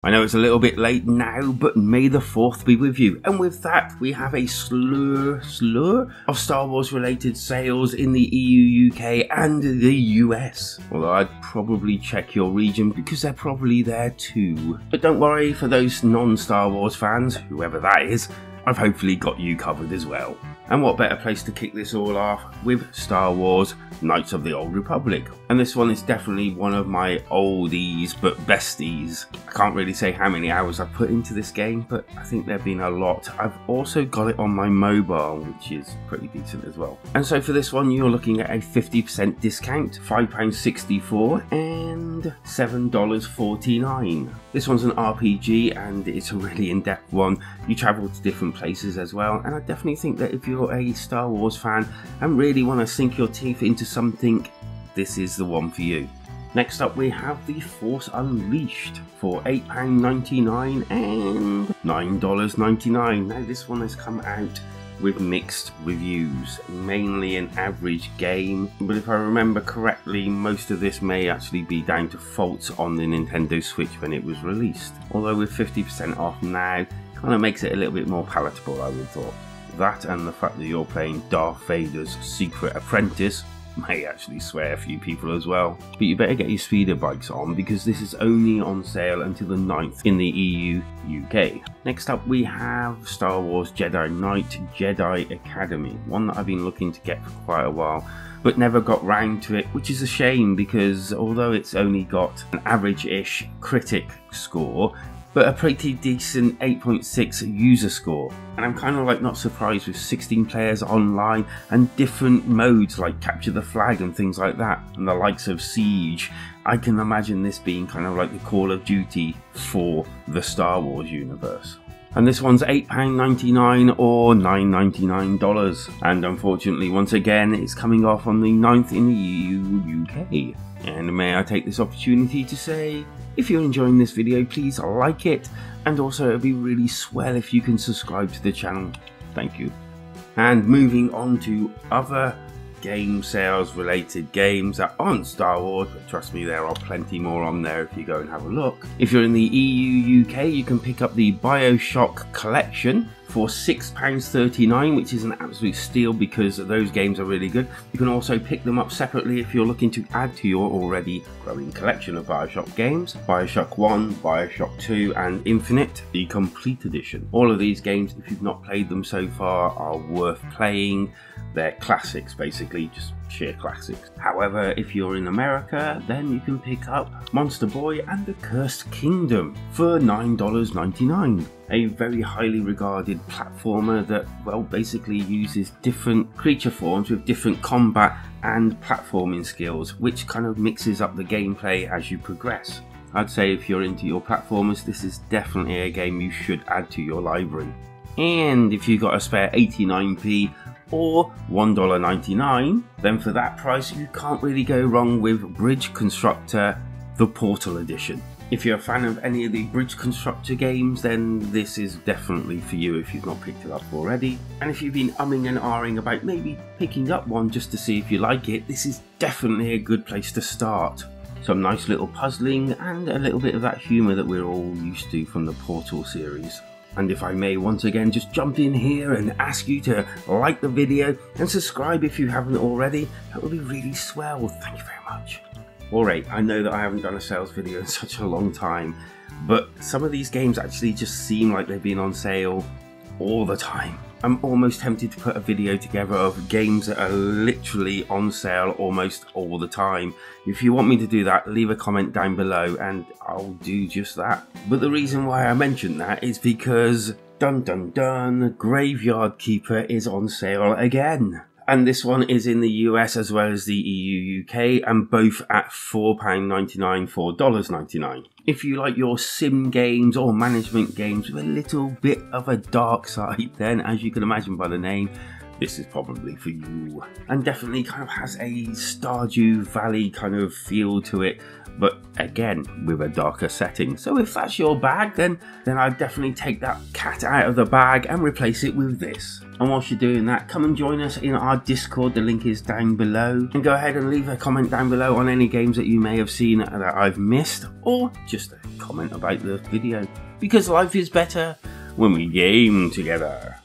I know it's a little bit late now, but may the 4th be with you. And with that, we have a slur of Star Wars related sales in the EU, UK and the US. Although I'd probably check your region because they're probably there too. But don't worry, for those non-Star Wars fans, whoever that is, I've hopefully got you covered as well. And what better place to kick this all off with Star Wars Knights of the Old Republic. And this one is definitely one of my oldies but besties. I can't really say how many hours I've put into this game, but I think there have been a lot. I've also got it on my mobile, which is pretty decent as well. And so for this one, you're looking at a 50% discount, £5.64 and $7.49. This one's an RPG and it's a really in-depth one. You travel to different places as well, and I definitely think that if you're a Star Wars fan and really want to sink your teeth into something, this is the one for you. Next up, we have The Force Unleashed for £8.99 and $9.99. Now this one has come out with mixed reviews, mainly an average game, but if I remember correctly, most of this may actually be down to faults on the Nintendo Switch when it was released. Although with 50% off now, kind of makes it a little bit more palatable, I would have thought. That and the fact that you're playing Darth Vader's secret apprentice may actually sway a few people as well. But you better get your speeder bikes on because this is only on sale until the 9th in the EU, UK. Next up we have Star Wars Jedi Knight Jedi Academy, one that I've been looking to get for quite a while but never got round to it, which is a shame because although it's only got an average-ish critic score, but a pretty decent 8.6 user score. And I'm kind of like not surprised with 16 players online and different modes like capture the flag and things like that, and the likes of Siege. I can imagine this being kind of like the Call of Duty for the Star Wars universe. And this one's £8.99 or $9.99, and unfortunately once again it's coming off on the 9th in the EU, UK. And may I take this opportunity to say, if you're enjoying this video, please like it, and also it would be really swell if you can subscribe to the channel. Thank you. And moving on to other game sales related games that aren't Star Wars, but trust me, there are plenty more on there if you go and have a look. If you're in the EU, UK, you can pick up the BioShock collection for £6.39, which is an absolute steal because those games are really good. You can also pick them up separately if you're looking to add to your already growing collection of BioShock games. BioShock 1, BioShock 2 and Infinite, the complete edition. All of these games, if you've not played them so far, are worth playing. They're classics basically, just sheer classics. However, if you're in America, then you can pick up Monster Boy and the Cursed Kingdom for $9.99. A very highly regarded platformer that, well, basically uses different creature forms with different combat and platforming skills, which kind of mixes up the gameplay as you progress. I'd say if you're into your platformers, this is definitely a game you should add to your library. And if you've got a spare 89p or $1.99, then for that price you can't really go wrong with Bridge Constructor, the Portal Edition. If you're a fan of any of the Bridge Constructor games, then this is definitely for you if you've not picked it up already. And if you've been umming and ahhing about maybe picking up one just to see if you like it, this is definitely a good place to start. Some nice little puzzling and a little bit of that humour that we're all used to from the Portal series. And if I may once again just jump in here and ask you to like the video and subscribe if you haven't already, that would be really swell. Thank you very much. Alright, I know that I haven't done a sales video in such a long time, but some of these games actually just seem like they've been on sale all the time. I'm almost tempted to put a video together of games that are literally on sale almost all the time. If you want me to do that, leave a comment down below and I'll do just that. But the reason why I mentioned that is because, dun dun dun, Graveyard Keeper is on sale again. And this one is in the US as well as the EU UK, and both at £4.99, $4.99. If you like your sim games or management games with a little bit of a dark side, then as you can imagine by the name, this is probably for you. And definitely kind of has a Stardew Valley kind of feel to it, but again with a darker setting. So if that's your bag, then I'd definitely take that cat out of the bag and replace it with this. And whilst you're doing that, come and join us in our Discord, the link is down below, and go ahead and leave a comment down below on any games that you may have seen that I've missed, or just a comment about the video, because life is better when we game together.